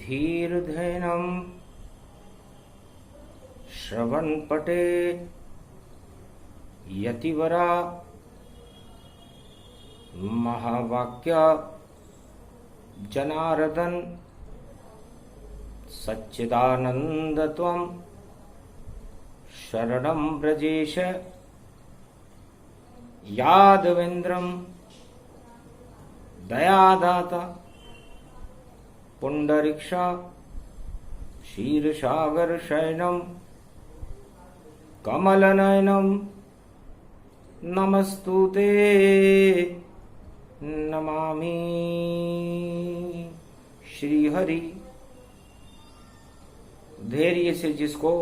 धीर्धेनं श्रवणपटे यतिवरा महावाक्य जनार्दन सच्चिदानंद त्वं शरणं ब्रजेश यादवेन्द्रं दयादाता पुंडरीक्षा क्षीरसागर शयनं कमलनयनं नमस्तुते नमामि श्रीहरि। धैर्य से जिसको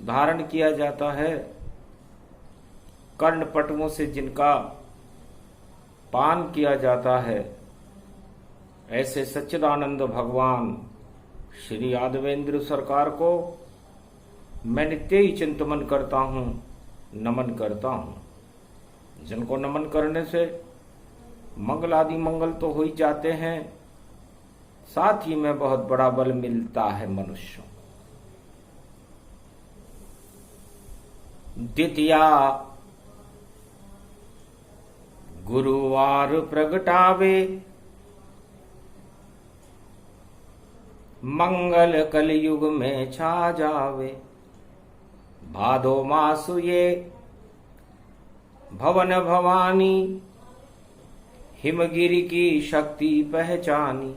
धारण किया जाता है, कर्ण पटुओं से जिनका पान किया जाता है, ऐसे सच्चिदानंद भगवान श्री यादवेंद्र सरकार को मैं नित्य ही चिंतन करता हूँ, नमन करता हूँ। जिनको नमन करने से मंगल आदि मंगल तो हो ही जाते हैं, साथ ही में बहुत बड़ा बल मिलता है मनुष्यों। द्वितीया गुरुवार प्रगटावे मंगल कलयुग में छा जावे। भादो मासु ये भवन भवानी हिमगिरि की शक्ति पहचानी।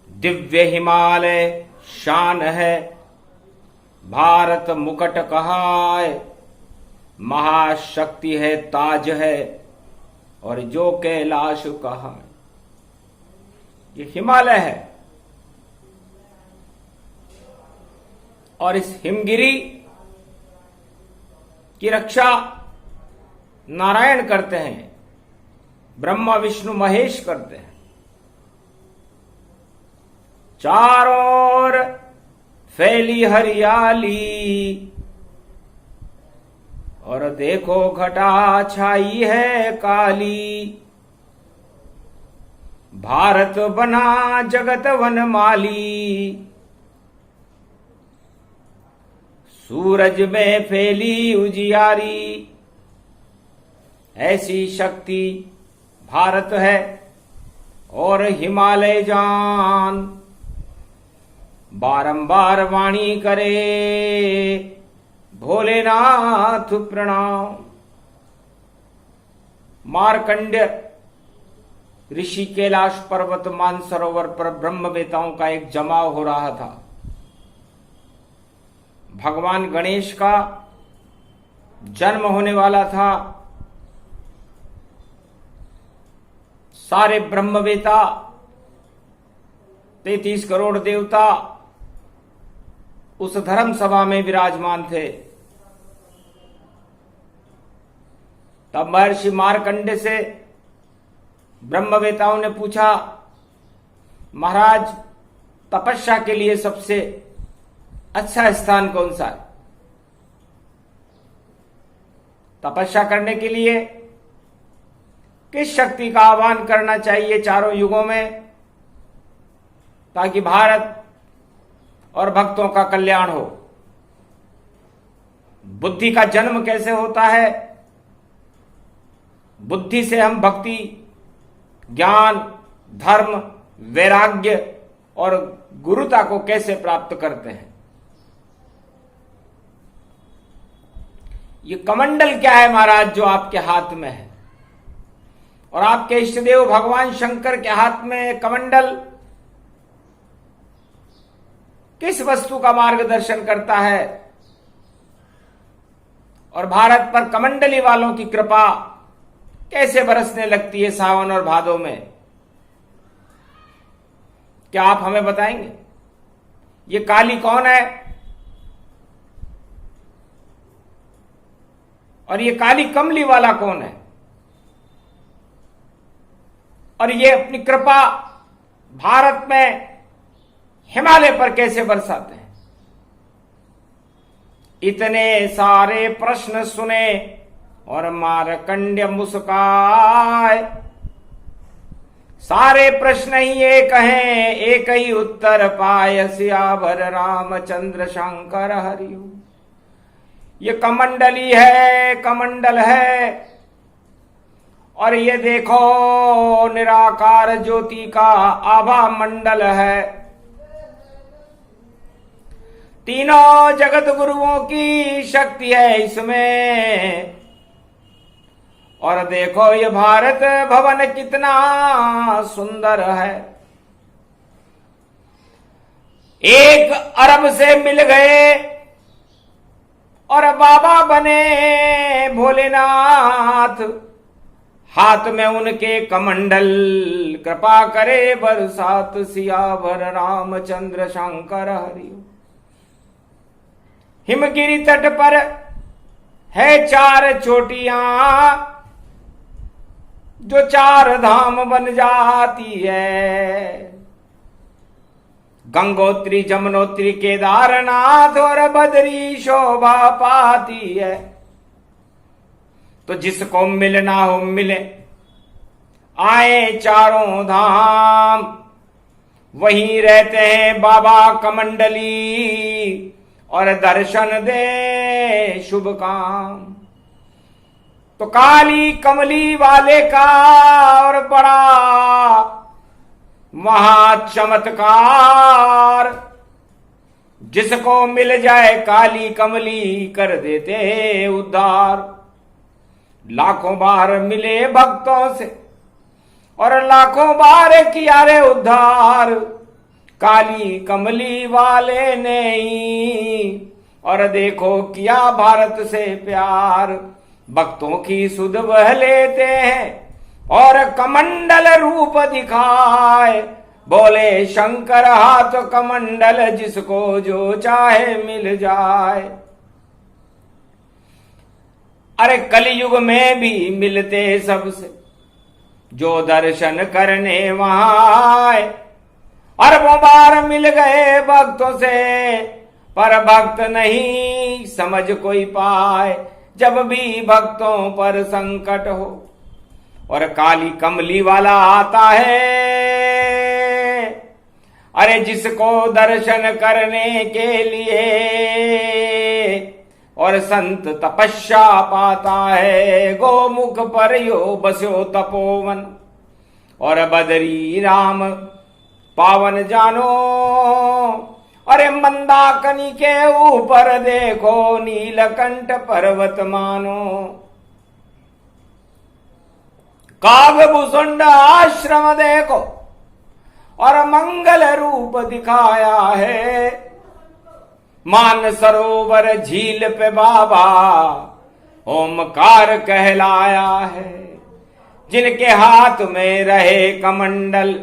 दिव्य हिमालय शान है भारत मुकुट कहाय। महाशक्ति है ताज है और जो कैलाश कहा। ये हिमालय है और इस हिमगिरी की रक्षा नारायण करते हैं, ब्रह्मा विष्णु महेश करते हैं। चारों ओर फैली हरियाली और देखो घटा छाई है काली। भारत बना जगत वनमाली। सूरज में फैली उजियारी। ऐसी शक्ति भारत है और हिमालय जान। बारंबार वाणी करे भोलेनाथ प्रणाम। मार्कंड्य ऋषि कैलाश पर्वत मानसरोवर पर ब्रह्मवेताओं का एक जमाव हो रहा था। भगवान गणेश का जन्म होने वाला था। सारे ब्रह्मवेता 33 करोड़ देवता उस धर्म सभा में विराजमान थे। तब महर्षि मार्कंडेय से ब्रह्मवेताओं ने पूछा, महाराज तपस्या के लिए सबसे अच्छा स्थान कौन सा है? तपस्या करने के लिए किस शक्ति का आह्वान करना चाहिए चारों युगों में, ताकि भारत और भक्तों का कल्याण हो? बुद्धि का जन्म कैसे होता है? बुद्धि से हम भक्ति, ज्ञान, धर्म, वैराग्य और गुरुता को कैसे प्राप्त करते हैं? ये कमंडल क्या है महाराज जो आपके हाथ में है? और आपके इष्टदेव भगवान शंकर के हाथ में कमंडल किस वस्तु का मार्गदर्शन करता है? और भारत पर कमंडली वालों की कृपा कैसे बरसने लगती है सावन और भादों में? क्या आप हमें बताएंगे? ये काली कौन है और ये काली कमली वाला कौन है? और ये अपनी कृपा भारत में हिमालय पर कैसे बरसाते हैं? इतने सारे प्रश्न सुने और मार्कंडेय मुस्काए। सारे प्रश्न ही एक हैं, एक ही उत्तर पाय सियावर रामचंद्र शंकर हरिओ। ये कमंडली है, कमंडल है, और ये देखो निराकार ज्योति का आभा मंडल है। तीनों जगत गुरुओं की शक्ति है इसमें। और देखो ये भारत भवन कितना सुंदर है। 1 अरब से मिल गए और बाबा बने भोलेनाथ। हाथ में उनके कमंडल, कृपा करे बरसात सियावर रामचंद्र शंकर हरि। हिमगिरी तट पर है 4 चोटियां, जो 4 धाम बन जाती है। गंगोत्री, जमुनोत्री, केदारनाथ और बद्री शोभा पाती है। तो जिसको मिलना हो मिले, आए चारों धाम। वहीं रहते हैं बाबा कमंडली और दर्शन दे शुभ काम। तो काली कमली वाले का और बड़ा महाचमत्कार। जिसको मिल जाए काली कमली कर देते उद्धार। लाखों बार मिले भक्तों से और लाखों बार किया रे उद्धार। काली कमली वाले ने ही और देखो किया भारत से प्यार। भक्तों की सुध वह लेते हैं और कमंडल रूप दिखाए। बोले शंकर हाथ कमंडल, जिसको जो चाहे मिल जाए। अरे कलयुग में भी मिलते सबसे, जो दर्शन करने वहां आए। अरबों बार मिल गए भक्तों से, पर भक्त नहीं समझ कोई पाए। जब भी भक्तों पर संकट हो और काली कमली वाला आता है। अरे जिसको दर्शन करने के लिए और संत तपस्या पाता है। गोमुख पर यो बस्यो तपोवन और बदरी राम पावन जानो। अरे मंदाकिनी के ऊपर देखो नीलकंठ पर्वत मानो। कागभूषुंड आश्रम देखो और मंगल रूप दिखाया है। मान सरोवर झील पे बाबा ओमकार कहलाया है। जिनके हाथ में रहे कमंडल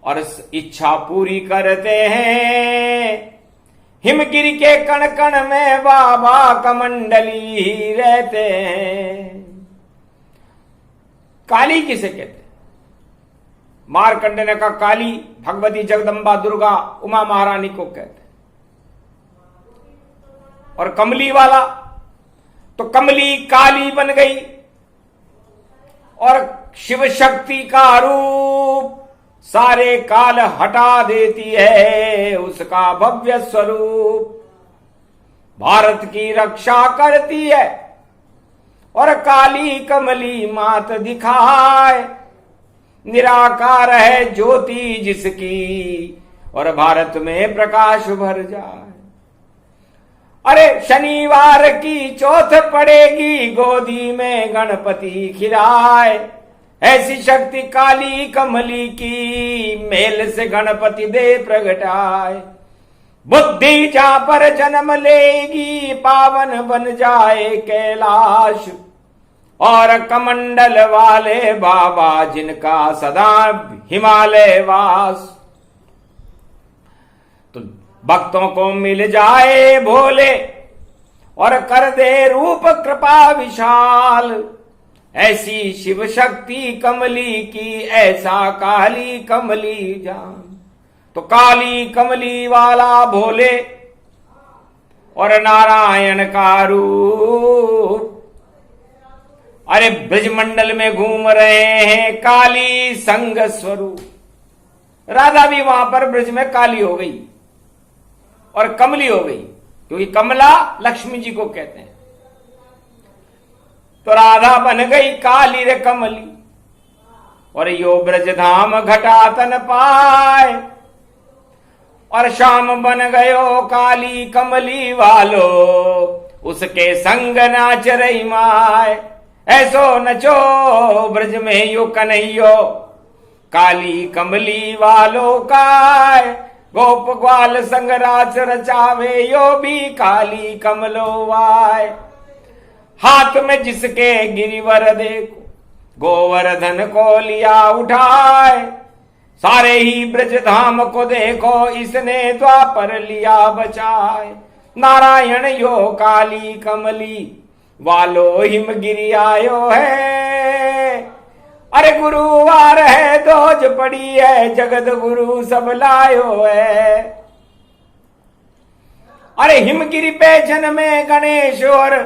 और इच्छा पूरी करते हैं। हिमगिरी के कण कण में बाबा कमंडली ही रहते हैं। काली किसे कहते हैं? मार्कंडे ने कहा काली भगवती जगदम्बा दुर्गा उमा महारानी को कहते हैं। और कमली वाला तो कमली काली बन गई और शिव शक्ति का रूप सारे काल हटा देती है। उसका भव्य स्वरूप भारत की रक्षा करती है। और काली कमली मात दिखाए। निराकार है ज्योति जिसकी और भारत में प्रकाश भर जाए। अरे शनिवार की चौथ पड़ेगी, गोदी में गणपति खिलाए। ऐसी शक्ति काली कमली की, मेल से गणपति दे प्रगटाए। बुद्धि जहां पर जन्म लेगी, पावन बन जाए कैलाश। और कमंडल वाले बाबा जिनका सदा हिमालय वास। तो भक्तों को मिल जाए भोले और कर दे रूप कृपा विशाल। ऐसी शिव शक्ति कमली की, ऐसा काली कमली जान। तो काली कमली वाला भोले और नारायण का रूप अरे ब्रजमंडल में घूम रहे हैं काली संग स्वरूप। राधा भी वहां पर ब्रज में काली हो गई और कमली हो गई, क्योंकि कमला लक्ष्मी जी को कहते हैं। तो राधा बन गई काली रे कमली, और यो ब्रज धाम घटा तन पाए, और शाम बन गयो काली कमली वालो, उसके संग नाच रही माय। ऐसो नचो ब्रज में यो कन्हैयो, काली कमली वालो काय। गोप ग्वाल संग राच रचावे, यो भी काली कमलो वाय। हाथ में जिसके गिरिवर देखो, गोवर्धन को लिया उठाए। सारे ही ब्रज धाम को देखो, इसने द्वापर लिया बचाए। नारायण यो काली कमली वालो हिमगिरी आयो है। अरे गुरुवार है दोज पड़ी है, जगत गुरु सब लायो है। अरे हिमगिरी पे जन्मे गणेश और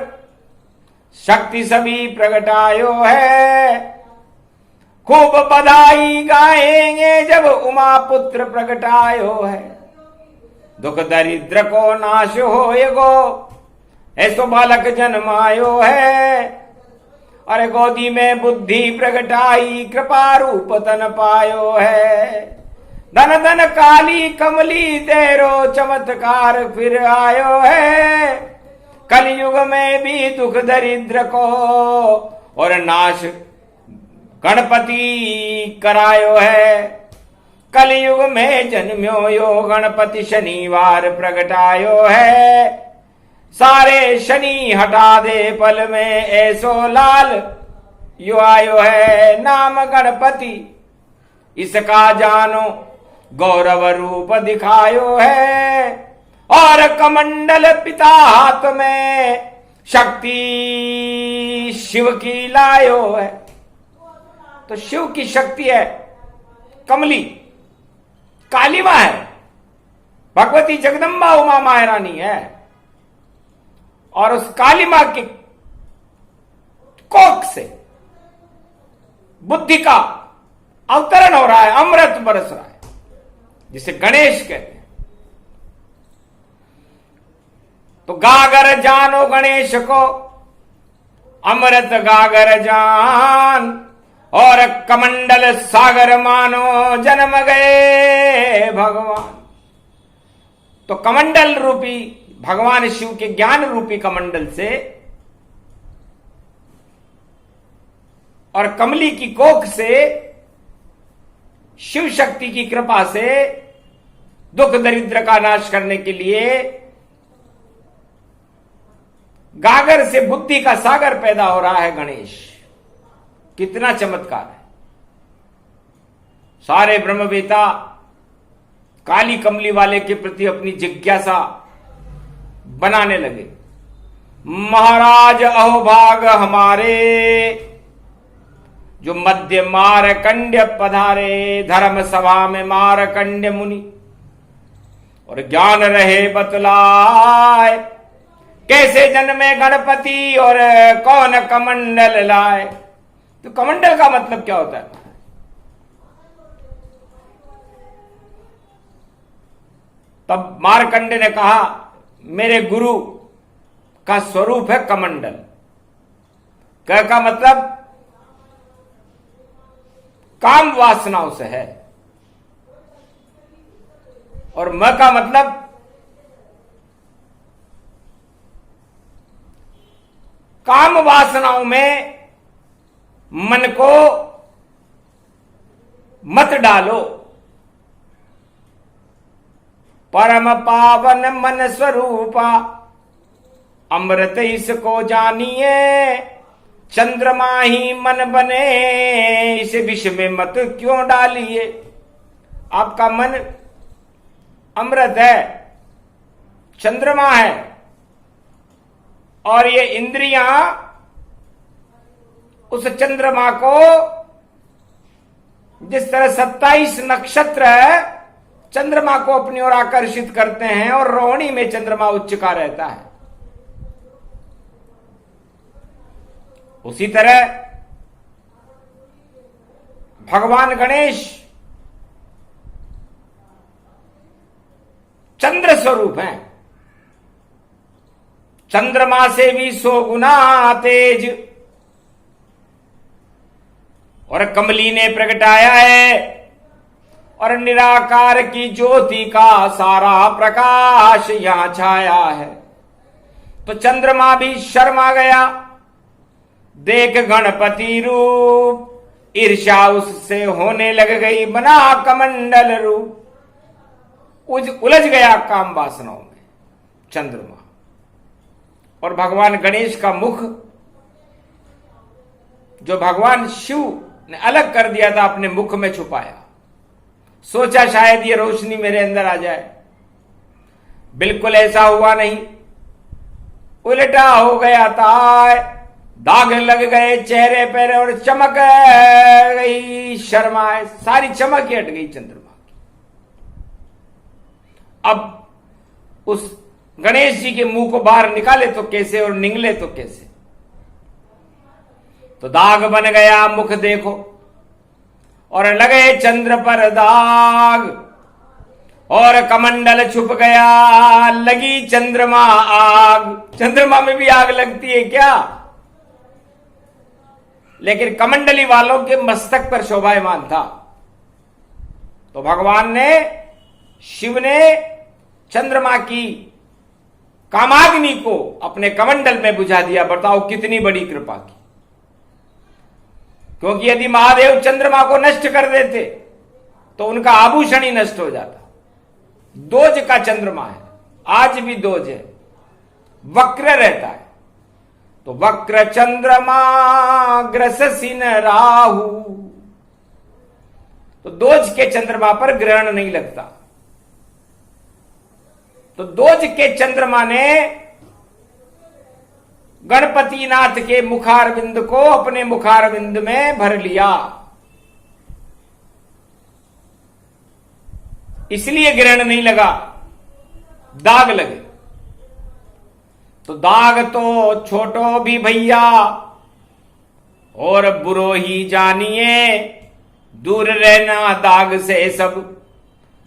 शक्ति सभी प्रगटायो है। खूब बधाई गाएंगे जब उमा पुत्र प्रगटायो है। दुख दरिद्र को नाश होएगो, ऐसो बालक जन्मायो है। अरे गोदी में बुद्धि प्रगटाई, कृपा रूप तन पायो है। धन धन काली कमली तेरो चमत्कार फिर आयो है। कलयुग में भी दुख दरिद्र को और नाश गणपति करायो है। कलयुग में जन्म्यो यो गणपति शनिवार प्रगटायो है। सारे शनि हटा दे पल में, ऐसो लाल यो आयो है। नाम गणपति इसका जानो, गौरव रूप दिखायो है। और कमंडल पिता हाथ में, शक्ति शिव की लायो है। तो शिव की शक्ति है कमली, काली मां है, भगवती जगदम्बा उमा महारानी है। और उस काली मां की कोख से बुद्धि का अवतरण हो रहा है, अमृत बरस रहा है, जिसे गणेश कहते हैं। तो गागर जानो गणेश को, अमृत गागर जान, और कमंडल सागर मानो जन्म गए भगवान। तो कमंडल रूपी भगवान शिव के ज्ञान रूपी कमंडल से और कमली की कोख से, शिव शक्ति की कृपा से दुख दरिद्र का नाश करने के लिए गागर से बुद्धि का सागर पैदा हो रहा है गणेश। कितना चमत्कार है। सारे ब्रह्मवेता काली कमली वाले के प्रति अपनी जिज्ञासा बनाने लगे। महाराज अहोभाग हमारे, जो मध्य मारकंड्य पधारे। धर्म सभा में मारकंड्य मुनि और ज्ञान रहे बतलाए। कैसे जन्मे गणपति और कौन कमंडल लाए। तो कमंडल का मतलब क्या होता है? तब मारकंडे ने कहा, मेरे गुरु का स्वरूप है कमंडल। क का मतलब काम वासनाओं से है, और म का मतलब काम वासनाओं में मन को मत डालो। परम पावन मन स्वरूपा, अमृत इसको जानिए। चंद्रमा ही मन बने, इसे विष में मत क्यों डालिए। आपका मन अमृत है, चंद्रमा है, और ये इंद्रियां उस चंद्रमा को, जिस तरह 27 नक्षत्र चंद्रमा को अपनी ओर आकर्षित करते हैं, और रोहिणी में चंद्रमा उच्च का रहता है। उसी तरह भगवान गणेश चंद्र स्वरूप हैं, चंद्रमा से भी 100 गुना तेज, और कमली ने प्रगटाया है और निराकार की ज्योति का सारा प्रकाश यहां छाया है। तो चंद्रमा भी शर्मा गया, देख गणपति रूप, ईर्ष्या उससे होने लग गई, बना कमंडल रूप, उलझ गया काम वासनाओं में चंद्रमा। और भगवान गणेश का मुख जो भगवान शिव ने अलग कर दिया था, अपने मुख में छुपाया, सोचा शायद ये रोशनी मेरे अंदर आ जाए, बिल्कुल ऐसा हुआ नहीं, उल्टा हो गया था। दाग लग गए चेहरे पर और चमक गई, शर्माए, सारी चमक ही हट गई चंद्रमा की। अब उस गणेश जी के मुंह को बाहर निकाले तो कैसे और निगले तो कैसे? तो दाग बन गया मुख देखो, और लगे चंद्र पर दाग, और कमंडल छुप गया, लगी चंद्रमा आग। चंद्रमा में भी आग लगती है क्या? लेकिन कमंडली वालों के मस्तक पर शोभायमान था। तो भगवान ने, शिव ने चंद्रमा की कामाग्नि को अपने कमंडल में बुझा दिया। बताओ कितनी बड़ी कृपा की। क्योंकि यदि महादेव चंद्रमा को नष्ट कर देते तो उनका आभूषण ही नष्ट हो जाता। दोज का चंद्रमा है, आज भी दोज है, वक्र रहता है। तो वक्र चंद्रमा ग्रससिन राहु, तो दोज के चंद्रमा पर ग्रहण नहीं लगता। तो दोज के चंद्रमा ने गणपति नाथ के मुखारविंद को अपने मुखारविंद में भर लिया, इसलिए ग्रहण नहीं लगा, दाग लगे। तो दाग तो छोटो भी भैया और बुरो ही जानिए, दूर रहना दाग से सब,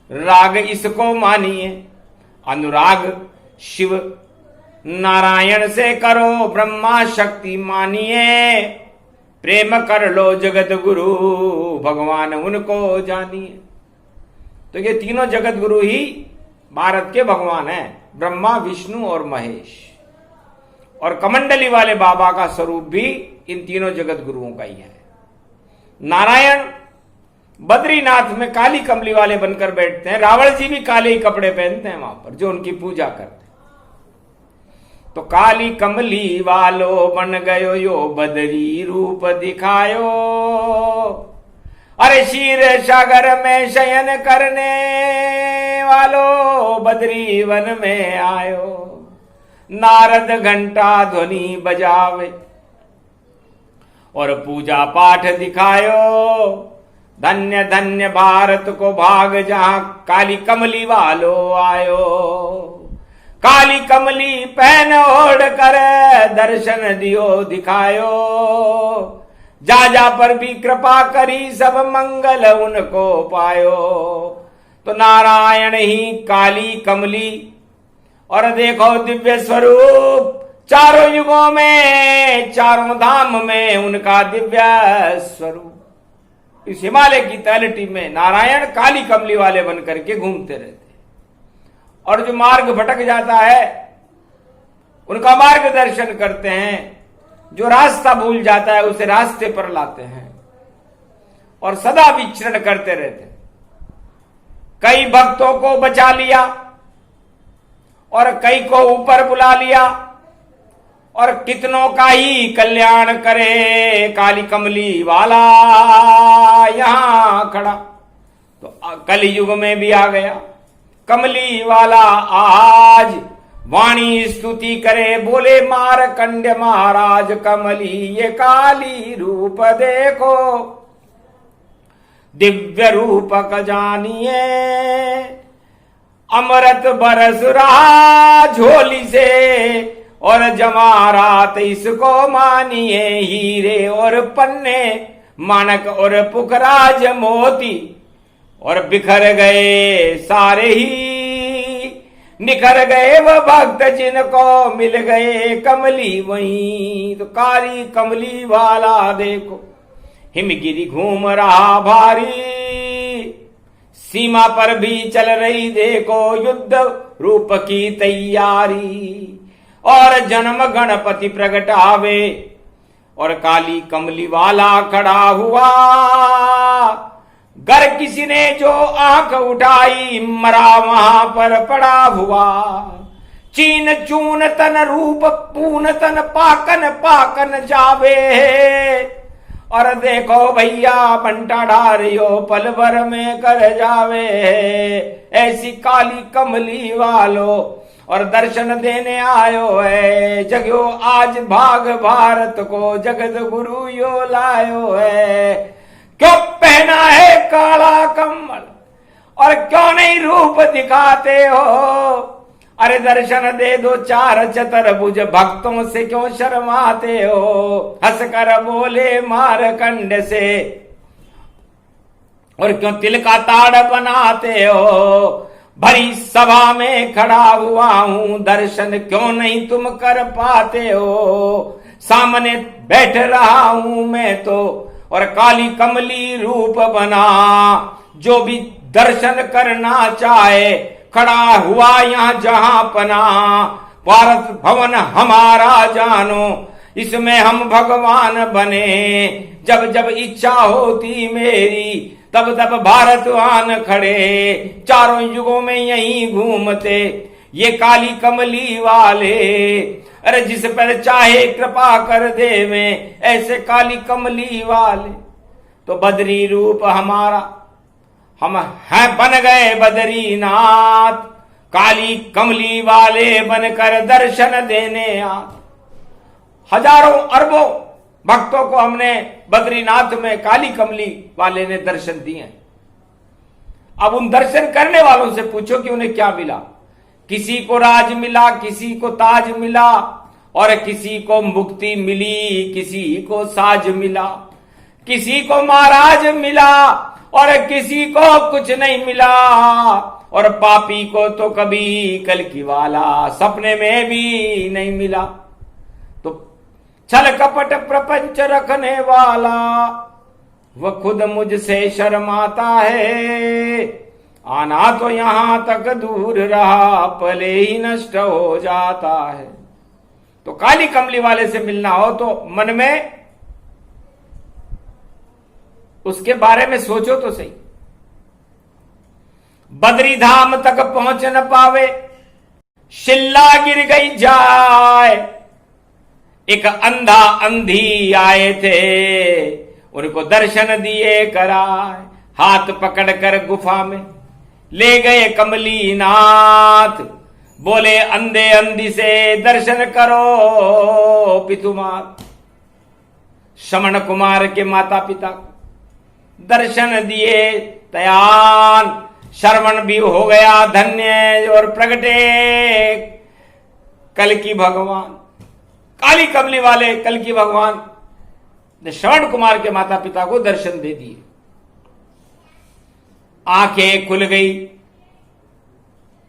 राग इसको मानिए। अनुराग शिव नारायण से करो, ब्रह्मा शक्ति मानिए, प्रेम कर लो जगत गुरु, भगवान उनको जानिए। तो ये तीनों जगत गुरु ही भारत के भगवान हैं, ब्रह्मा विष्णु और महेश। और कमंडली वाले बाबा का स्वरूप भी इन तीनों जगत गुरुओं का ही है। नारायण बद्रीनाथ में काली कमली वाले बनकर बैठते हैं, रावण जी भी काले ही कपड़े पहनते हैं वहां पर, जो उनकी पूजा करते हैं। तो काली कमली वालो बन गयो यो बदरी रूप दिखायो, अरे क्षीर सागर में शयन करने वालो बदरी वन में आयो। नारद घंटा ध्वनि बजावे और पूजा पाठ दिखायो, धन्य धन्य भारत को भाग जहां काली कमली वालो आयो। काली कमली पहन ओढ़ कर दर्शन दियो दिखायो, जा जा पर भी कृपा करी सब मंगल उनको पायो। तो नारायण ही काली कमली और देखो दिव्य स्वरूप, चारों युगों में चारों धाम में उनका दिव्य स्वरूप। इस हिमालय की तलहटी में नारायण काली कमली वाले बनकर के घूमते रहते, और जो मार्ग भटक जाता है उनका मार्गदर्शन करते हैं, जो रास्ता भूल जाता है उसे रास्ते पर लाते हैं, और सदा विचरण करते रहते हैं। कई भक्तों को बचा लिया और कई को ऊपर बुला लिया, और कितनों का ही कल्याण करे काली कमली वाला यहां खड़ा। तो कलयुग में भी आ गया कमली वाला आज, वाणी स्तुति करे बोले मारकंड्य महाराज, कमली ये काली रूप देखो, दिव्य रूपक जानिए। अमृत बरस रहा झोली से और जवाहरात इसको मानिए, हीरे और पन्ने माणक और पुखराज मोती, और बिखर गए सारे ही निखर गए वो भक्त जिनको मिल गए कमली वहीं। तो काली कमली वाला देखो हिमगिरी घूम रहा भारी, सीमा पर भी चल रही देखो युद्ध रूप की तैयारी, और जन्म गणपति प्रगटावे और काली कमली वाला खड़ा हुआ। गर किसी ने जो आंख उठाई मरा वहां पर पड़ा हुआ, चीन चून तन रूप पून तन पाकन पाकन जावे, और देखो भैया बंटा ढारियो पल भर में कर जावे। ऐसी काली कमली वालो और दर्शन देने आयो है, जगो आज भाग भारत को जगत गुरु यो लायो है। क्यों पहना है काला कमल और क्यों नहीं रूप दिखाते हो, अरे दर्शन दे दो चार चतुर्भुज भक्तों से क्यों शर्माते हो। हंसकर बोले मारकंड से और क्यों तिल का ताड़ बनाते हो, भरी सभा में खड़ा हुआ हूं दर्शन क्यों नहीं तुम कर पाते हो। सामने बैठ रहा हूं मैं तो और काली कमली रूप बना, जो भी दर्शन करना चाहे खड़ा हुआ यहाँ जहां पना। भारत भवन हमारा जानो इसमें हम भगवान बने, जब जब इच्छा होती मेरी तब तब भारत आन खड़े। चारों युगों में यहीं घूमते ये काली कमली वाले, अरे जिस पर चाहे कृपा कर देवे ऐसे काली कमली वाले। तो बदरी रूप हमारा हम हैं बन गए बदरीनाथ, काली कमली वाले बनकर दर्शन देने आ। हजारों अरबों भक्तों को हमने बद्रीनाथ में काली कमली वाले ने दर्शन दिए। अब उन दर्शन करने वालों से पूछो कि उन्हें क्या मिला। किसी को राज मिला, किसी को ताज मिला, और किसी को मुक्ति मिली, किसी को साज मिला, किसी को महाराज मिला और किसी को कुछ नहीं मिला। और पापी को तो कभी कल्कि वाला सपने में भी नहीं मिला। तो छल कपट प्रपंच रखने वाला वह खुद मुझसे शर्माता है। आना तो यहां तक दूर रहा पले ही नष्ट हो जाता है। तो काली कमली वाले से मिलना हो तो मन में उसके बारे में सोचो तो सही। बद्री धाम तक पहुंच न पावे, शिल्ला गिर गई जाए। एक अंधा अंधी आए थे, उनको दर्शन दिए कराए। हाथ पकड़कर गुफा में ले गए कमली नाथ, बोले अंधे अंधी से दर्शन करो पितुमात। श्रवण कुमार के माता पिता दर्शन दिए तयान, श्रवण भी हो गया धन्य और प्रगटे कल्कि भगवान। काली कमली वाले कल्कि भगवान ने श्रवण कुमार के माता पिता को दर्शन दे दिए। आंखें खुल गई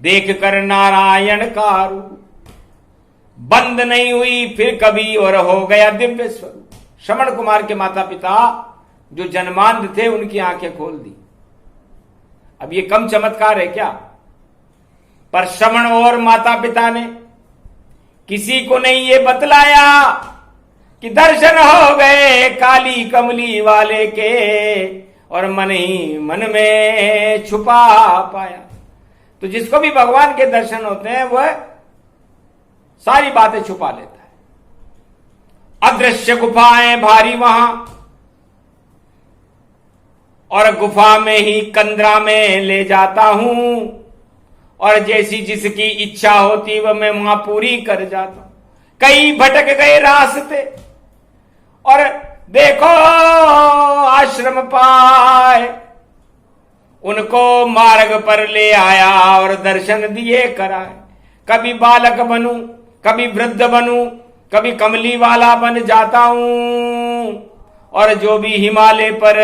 देख कर नारायण का रूप, बंद नहीं हुई फिर कभी और हो गया दिव्य स्वरूप। श्रवण कुमार के माता पिता जो जन्मांध थे उनकी आंखें खोल दी। अब ये कम चमत्कार है क्या? पर श्रवण और माता पिता ने किसी को नहीं ये बतलाया कि दर्शन हो गए काली कमली वाले के, और मन ही मन में छुपा पाया। तो जिसको भी भगवान के दर्शन होते हैं वह सारी बातें छुपा लेता है। अदृश्य गुफाएं भारी वहां, और गुफा में ही कंदरा में ले जाता हूं, और जैसी जिसकी इच्छा होती वह मैं वहां पूरी कर जाता हूं। कई भटक गए रास्ते और देखो आश्रम पाए, उनको मार्ग पर ले आया और दर्शन दिए कराए। कभी बालक बनूं कभी वृद्ध बनूं, कभी कमली वाला बन जाता हूं, और जो भी हिमालय पर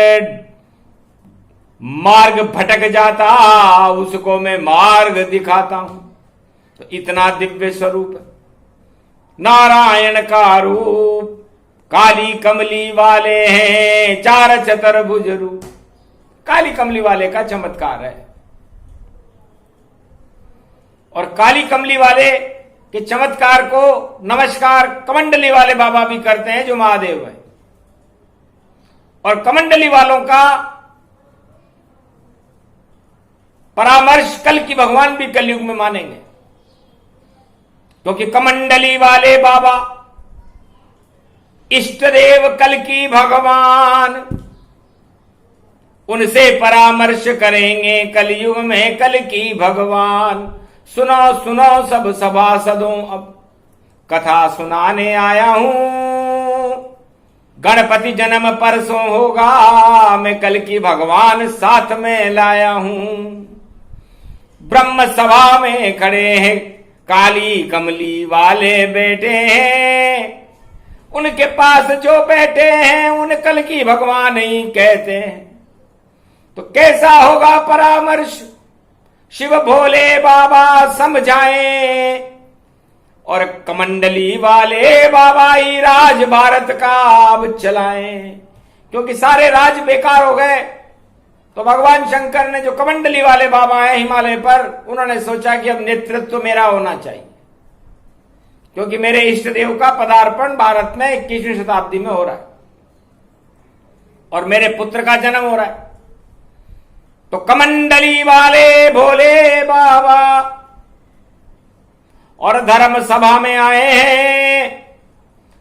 मार्ग भटक जाता उसको मैं मार्ग दिखाता हूं। तो इतना दिव्य स्वरूप है नारायण का रूप। काली कमली वाले हैं चार चतुर्भुज रूप। काली कमली वाले का चमत्कार है, और काली कमली वाले के चमत्कार को नमस्कार कमंडली वाले बाबा भी करते हैं जो महादेव है। और कमंडली वालों का परामर्श कल की भगवान भी कलयुग में मानेंगे, क्योंकि कमंडली वाले बाबा इष्ट देव कल की भगवान, उनसे परामर्श करेंगे कलयुग में कल की भगवान। सुनो सुनो सब सभासदों, अब कथा सुनाने आया हूं। गणपति जन्म परसों होगा, मैं कल की भगवान साथ में लाया हूं। ब्रह्म सभा में खड़े हैं काली कमली वाले बेटे हैं, उनके पास जो बैठे हैं उन कल की भगवान ही कहते हैं। तो कैसा होगा परामर्श शिव भोले बाबा समझाएं, और कमंडली वाले बाबा ही राज भारत का अब चलाएं। क्योंकि सारे राज बेकार हो गए, तो भगवान शंकर ने जो कमंडली वाले बाबा हैं हिमालय पर, उन्होंने सोचा कि अब नेतृत्व मेरा होना चाहिए, क्योंकि मेरे इष्ट देव का पदार्पण भारत में 21वीं शताब्दी में हो रहा है और मेरे पुत्र का जन्म हो रहा है। तो कमंडली वाले भोले बाबा और धर्म सभा में आए हैं,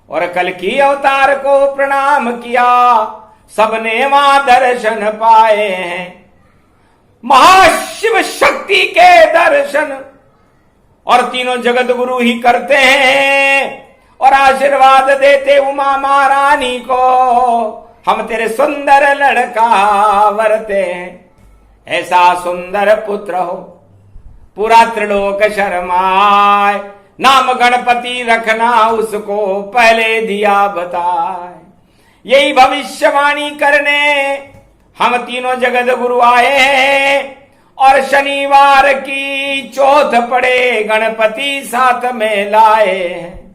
और कल की अवतार को प्रणाम किया। सबने वहां दर्शन पाए हैं, महाशिव शक्ति के दर्शन, और तीनों जगत गुरु ही करते हैं और आशीर्वाद देते उमा महारानी को, हम तेरे सुंदर लड़का वरते हैं। ऐसा सुंदर पुत्र हो पूरा त्रिलोक शर्माए, नाम गणपति रखना उसको पहले दिया बताए। यही भविष्यवाणी करने हम तीनों जगत गुरु आए हैं, और शनिवार की चौथ पड़े गणपति साथ में लाए हैं।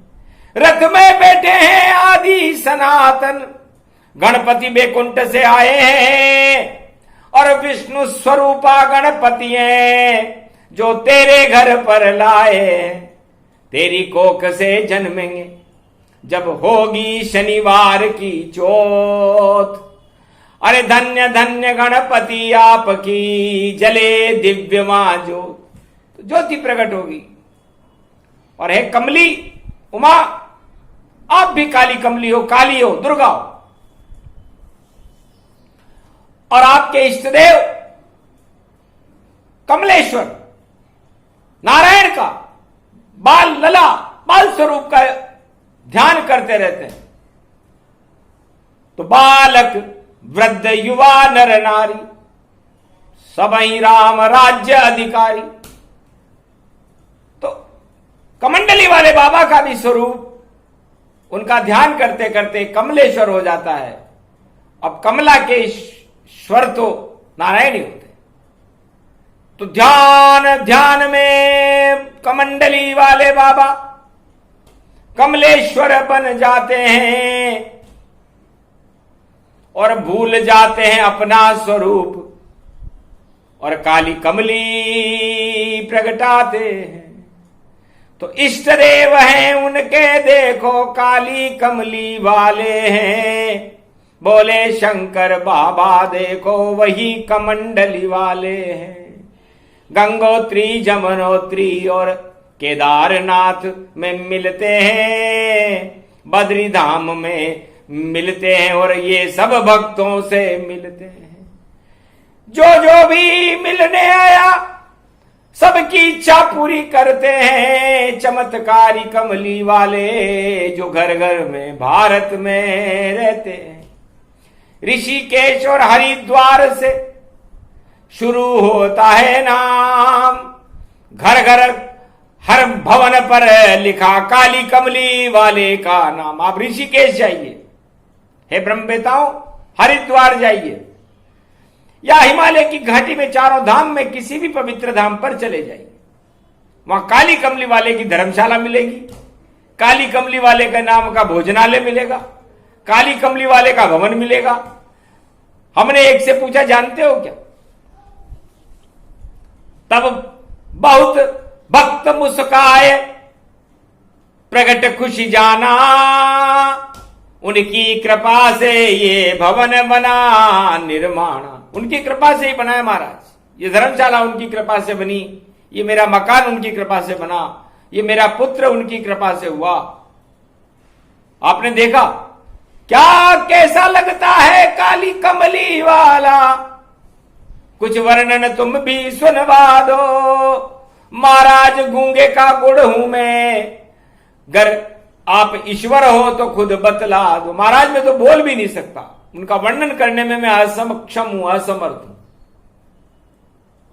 रथ में बैठे हैं आदि सनातन, गणपति बैकुंठ से आए हैं, और विष्णु स्वरूपा गणपति हैं जो तेरे घर पर लाए। तेरी कोख से जन्मेंगे जब होगी शनिवार की चौथ। अरे धन्य धन्य गणपति आपकी जले दिव्य मां ज्योत। तो ज्योति प्रकट होगी। और हे कमली उमा, आप भी काली कमली हो, काली हो, दुर्गा हो, और आपके इष्टदेव कमलेश्वर नारायण का बाल लला बाल स्वरूप का ध्यान करते रहते हैं। तो बालक वृद्ध युवा नर नारी सबई राम राज्य अधिकारी। तो कमंडली वाले बाबा का भी स्वरूप उनका ध्यान करते करते कमलेश्वर हो जाता है। अब कमला के ईश्वर तो नारायण ही होते। तो ध्यान ध्यान में कमंडली वाले बाबा कमलेश्वर बन जाते हैं और भूल जाते हैं अपना स्वरूप, और काली कमली प्रगटाते हैं। तो इष्ट देव हैं उनके देखो काली कमली वाले हैं। बोले शंकर बाबा देखो वही कमंडली वाले हैं। गंगोत्री जमुनोत्री और केदारनाथ में मिलते हैं, बद्री धाम में मिलते हैं, और ये सब भक्तों से मिलते हैं। जो भी मिलने आया सबकी इच्छा पूरी करते हैं। चमत्कारी कमली वाले जो घर घर में भारत में रहते हैं। ऋषिकेश और हरिद्वार से शुरू होता है नाम, घर घर हर भवन पर लिखा काली कमली वाले का नाम। आप ऋषिकेश जाइए, हे ब्रह्मवेताओं, हरिद्वार जाइए, या हिमालय की घाटी में चारों धाम में किसी भी पवित्र धाम पर चले जाइए, वहां काली कमली वाले की धर्मशाला मिलेगी, काली कमली वाले का नाम का भोजनालय मिलेगा, काली कमली वाले का भवन मिलेगा। हमने एक से पूछा, जानते हो क्या? तब बहुत भक्त मुस्काए, प्रकट खुशी जाना, उनकी कृपा से ये भवन बना निर्माण। उनकी कृपा से ही बना है महाराज, ये धर्मशाला उनकी कृपा से बनी, ये मेरा मकान उनकी कृपा से बना, ये मेरा पुत्र उनकी कृपा से हुआ। आपने देखा क्या कैसा लगता है काली कमली वाला, कुछ वर्णन तुम भी सुनवा दो। महाराज गूंगे का गुड़ हूं मैं, गर आप ईश्वर हो तो खुद बतला दो। महाराज मैं तो बोल भी नहीं सकता, उनका वर्णन करने में मैं असक्षम हूं, असमर्थ हूं।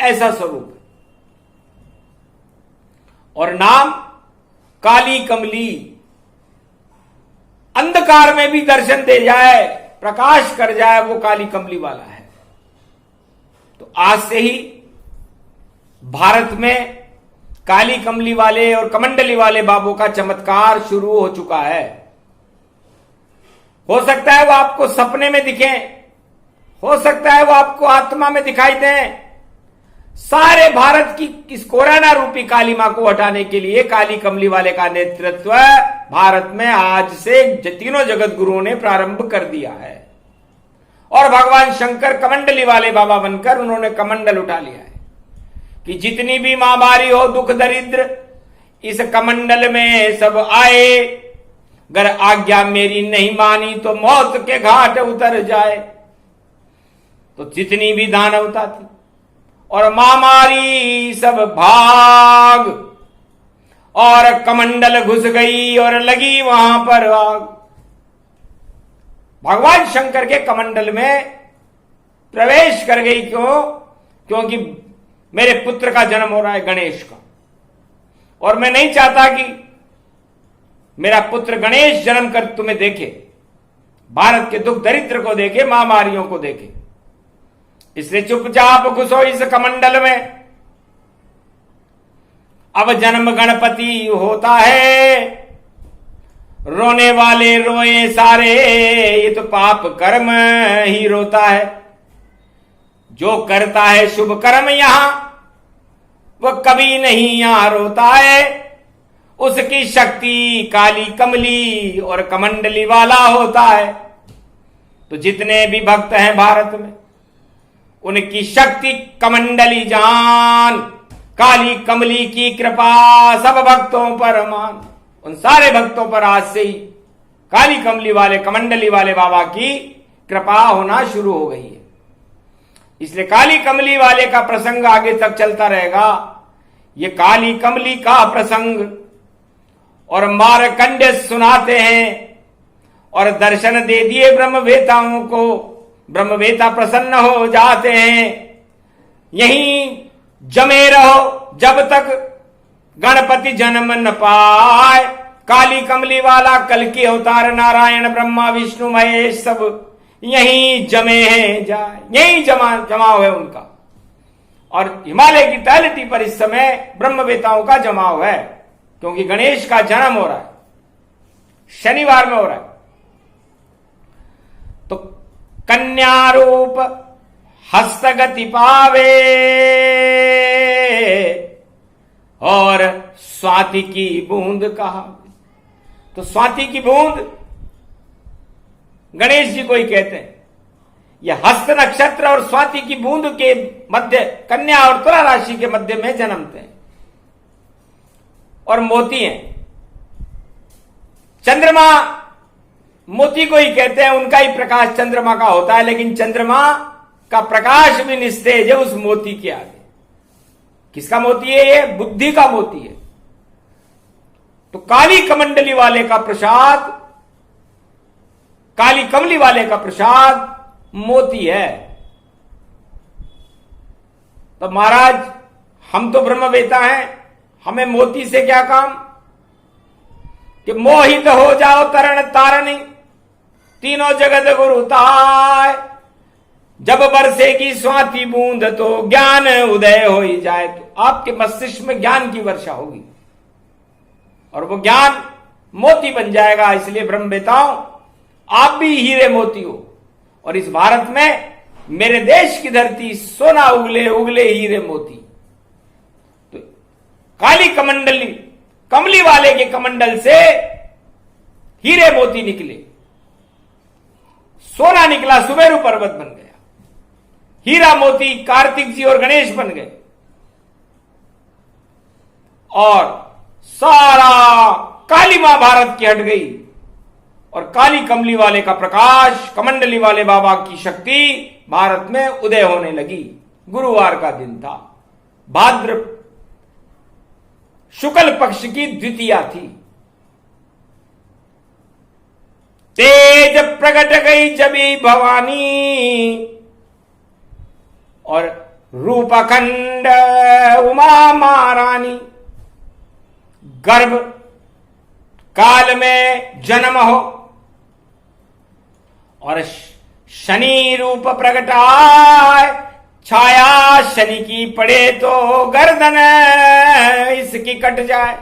ऐसा स्वरूप है। और नाम काली कमली, अंधकार में भी दर्शन दे जाए, प्रकाश कर जाए, वो काली कमली वाला है। तो आज से ही भारत में काली कमली वाले और कमंडली वाले बाबों का चमत्कार शुरू हो चुका है। हो सकता है वो आपको सपने में दिखे, हो सकता है वो आपको आत्मा में दिखाई दें। सारे भारत की इस कोरोना रूपी काली मां को हटाने के लिए काली कमली वाले का नेतृत्व भारत में आज से तीनों जगत गुरुओं ने प्रारंभ कर दिया है। और भगवान शंकर कमंडली वाले बाबा बनकर उन्होंने कमंडल उठा लिया है कि जितनी भी महामारी हो, दुख दरिद्र, इस कमंडल में सब आए, अगर आज्ञा मेरी नहीं मानी तो मौत के घाट उतर जाए। तो जितनी भी दानवता थी और महामारी सब भाग, और कमंडल घुस गई और लगी वहां पर आग। भगवान शंकर के कमंडल में प्रवेश कर गई। क्यों? क्योंकि मेरे पुत्र का जन्म हो रहा है, गणेश का, और मैं नहीं चाहता कि मेरा पुत्र गणेश जन्म कर तुम्हें देखे, भारत के दुख दरिद्र को देखे, महामारियों को देखे। इसलिए चुपचाप घुसो इस कमंडल में। अब जन्म गणपति होता है, रोने वाले रोए सारे, ये तो पाप कर्म ही रोता है। जो करता है शुभ कर्म यहां, वो कभी नहीं यहां रोता है। उसकी शक्ति काली कमली और कमंडली वाला होता है। तो जितने भी भक्त हैं भारत में, उनकी शक्ति कमंडली जान, काली कमली की कृपा सब भक्तों पर मान। उन सारे भक्तों पर आज से ही काली कमली वाले कमंडली वाले बाबा की कृपा होना शुरू हो गई है। इसलिए काली कमली वाले का प्रसंग आगे तक चलता रहेगा। ये काली कमली का प्रसंग और मारकंडे सुनाते हैं और दर्शन दे दिए ब्रह्मवेताओं को। ब्रह्मवेता प्रसन्न हो जाते हैं। यहीं जमे रहो जब तक गणपति जन्म न पाए। काली कमली वाला कल के अवतार नारायण ब्रह्मा विष्णु महेश सब यहीं जमे हैं, जाए यहीं जमाव है उनका। और हिमालय की तलहटी पर इस समय ब्रह्मवेताओं का जमाव है, क्योंकि गणेश का जन्म हो रहा है, शनिवार में हो रहा है। तो कन्या रूप हस्तगति पावे और स्वाति की बूंद कहा। तो स्वाति की बूंद गणेश जी को ही कहते हैं। यह हस्त नक्षत्र और स्वाति की बूंद के मध्य, कन्या और तुला राशि के मध्य में जन्मते हैं और मोती हैं। चंद्रमा मोती को ही कहते हैं, उनका ही प्रकाश चंद्रमा का होता है, लेकिन चंद्रमा का प्रकाश भी निस्तेज है उस मोती के आगे। किसका मोती है ये? बुद्धि का मोती है। तो काली कमंडली वाले का प्रसाद, काली कमली वाले का प्रसाद मोती है। तो महाराज हम तो ब्रह्मवेता हैं, हमें मोती से क्या काम कि मोहित हो जाओ तरण तारणी, तीनों जगत गुरु ताय। जब बरसेगी स्वाति बूंद तो ज्ञान उदय हो ही जाए। तो आपके मस्तिष्क में ज्ञान की वर्षा होगी और वो ज्ञान मोती बन जाएगा। इसलिए ब्रह्मवेताओं, आप भी हीरे मोती हो और इस भारत में मेरे देश की धरती सोना उगले उगले हीरे मोती। तो काली कमली वाले के कमंडल से हीरे मोती निकले, सोना निकला, सुमेरु पर्वत बन गया। हीरा मोती कार्तिक जी और गणेश बन गए और सारा काली मां भारत की हट गई और काली कमली वाले का प्रकाश, कमंडली वाले बाबा की शक्ति भारत में उदय होने लगी। गुरुवार का दिन था, भाद्र शुक्ल पक्ष की द्वितीया थी। तेज प्रकट गई जबी भवानी और रूपखंड उमा महारानी। गर्भ काल में जन्म हो और शनि रूप प्रगटाए, छाया शनि की पड़े तो गर्दन इसकी कट जाए।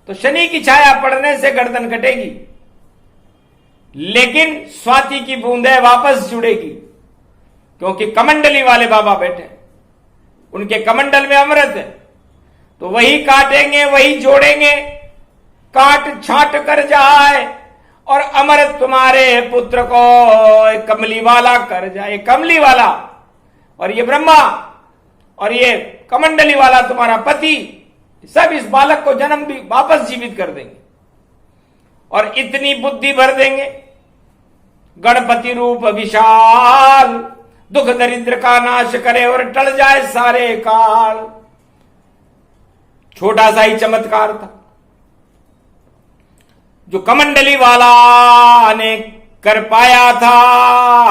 तो शनि की छाया पड़ने से गर्दन कटेगी, लेकिन स्वाति की बूंदें वापस जुड़ेगी, क्योंकि कमंडली वाले बाबा बैठे, उनके कमंडल में अमृत है। तो वही काटेंगे, वही जोड़ेंगे, काट छाट कर जाए और अमृत तुम्हारे पुत्र को कमली वाला कर जाए। कमली वाला और ये ब्रह्मा और ये कमंडली वाला तुम्हारा पति, सब इस बालक को जन्म भी वापस जीवित कर देंगे और इतनी बुद्धि भर देंगे। गणपति रूप विशाल, दुख दरिद्र का नाश करे और टल जाए सारे काल। छोटा सा ही चमत्कार था जो कमंडली वाला ने कर पाया था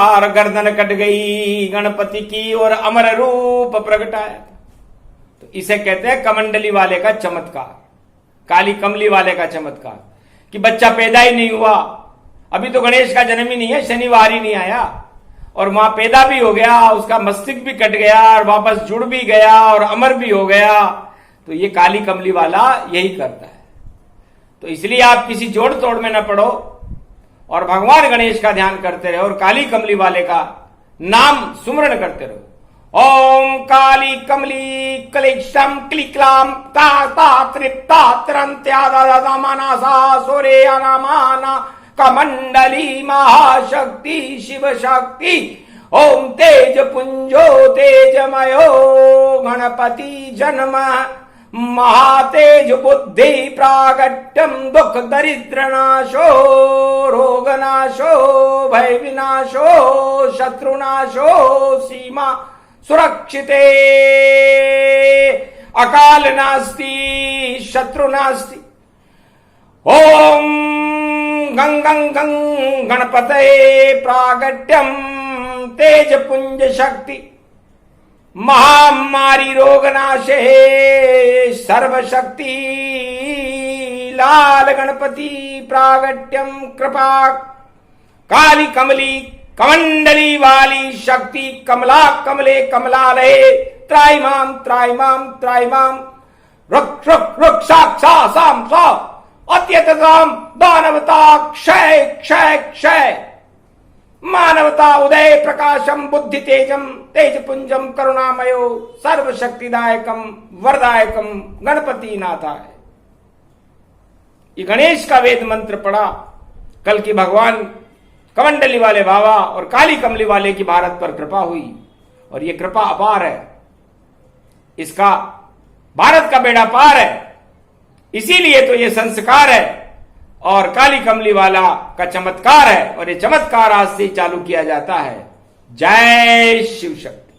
और गर्दन कट गई गणपति की और अमर रूप प्रगटाया था। तो इसे कहते हैं कमंडली वाले का चमत्कार, काली कमली वाले का चमत्कार। कि बच्चा पैदा ही नहीं हुआ, अभी तो गणेश का जन्म ही नहीं है, शनिवार ही नहीं आया और वहां पैदा भी हो गया, उसका मस्तिष्क भी कट गया और वापस जुड़ भी गया और अमर भी हो गया। तो ये काली कमली वाला यही करता है। तो इसलिए आप किसी जोड़ तोड़ में न पड़ो और भगवान गणेश का ध्यान करते रहो और काली कमली वाले का नाम सुमरण करते रहो। ओम काली कमली क्लिक्षम क्लिक्लाम ता तृप्ता तरंत्या मानसा सोरे अनामाना कमंडली महाशक्ति शिव शक्ति। ओम तेज पुंजो तेजमयो गणपति जन्म महातेज बुद्धि प्रागट्यम दुख दरिद्र नाशो रोग नाशो भय विनाशो शत्रुनाशो सीमा सुरक्षिते। अकाल नास्ति शत्रु नास्ति। ओम गंग गंग गणपतये प्रागट्यम तेज पुंज शक्ति महामारी रोग नाशे सर्वशक्ति लाल गणपति प्रागट्यम कृपा काली कमली कमंडली वाली शक्ति कमला कमले कमलालये त्राइमाम त्राइमाम त्राइमाम रुक रुक रुक साक्षा साम सा अत्यतम दानवता क्षय क्षय क्षय मानवता उदय प्रकाशम बुद्धि तेजम तेज पुंजम करुणामयो सर्वशक्तिदायकम वरदायकम गणपति नाथाय। ये गणेश का वेद मंत्र पढ़ा, कल की भगवान कमंडली वाले बाबा और काली कमली वाले की भारत पर कृपा हुई और ये कृपा अपार है, इसका भारत का बेड़ा पार है। इसीलिए तो ये संस्कार है और काली कमली वाला का चमत्कार है और ये चमत्कार आज से चालू किया जाता है। जय शिव शक्ति।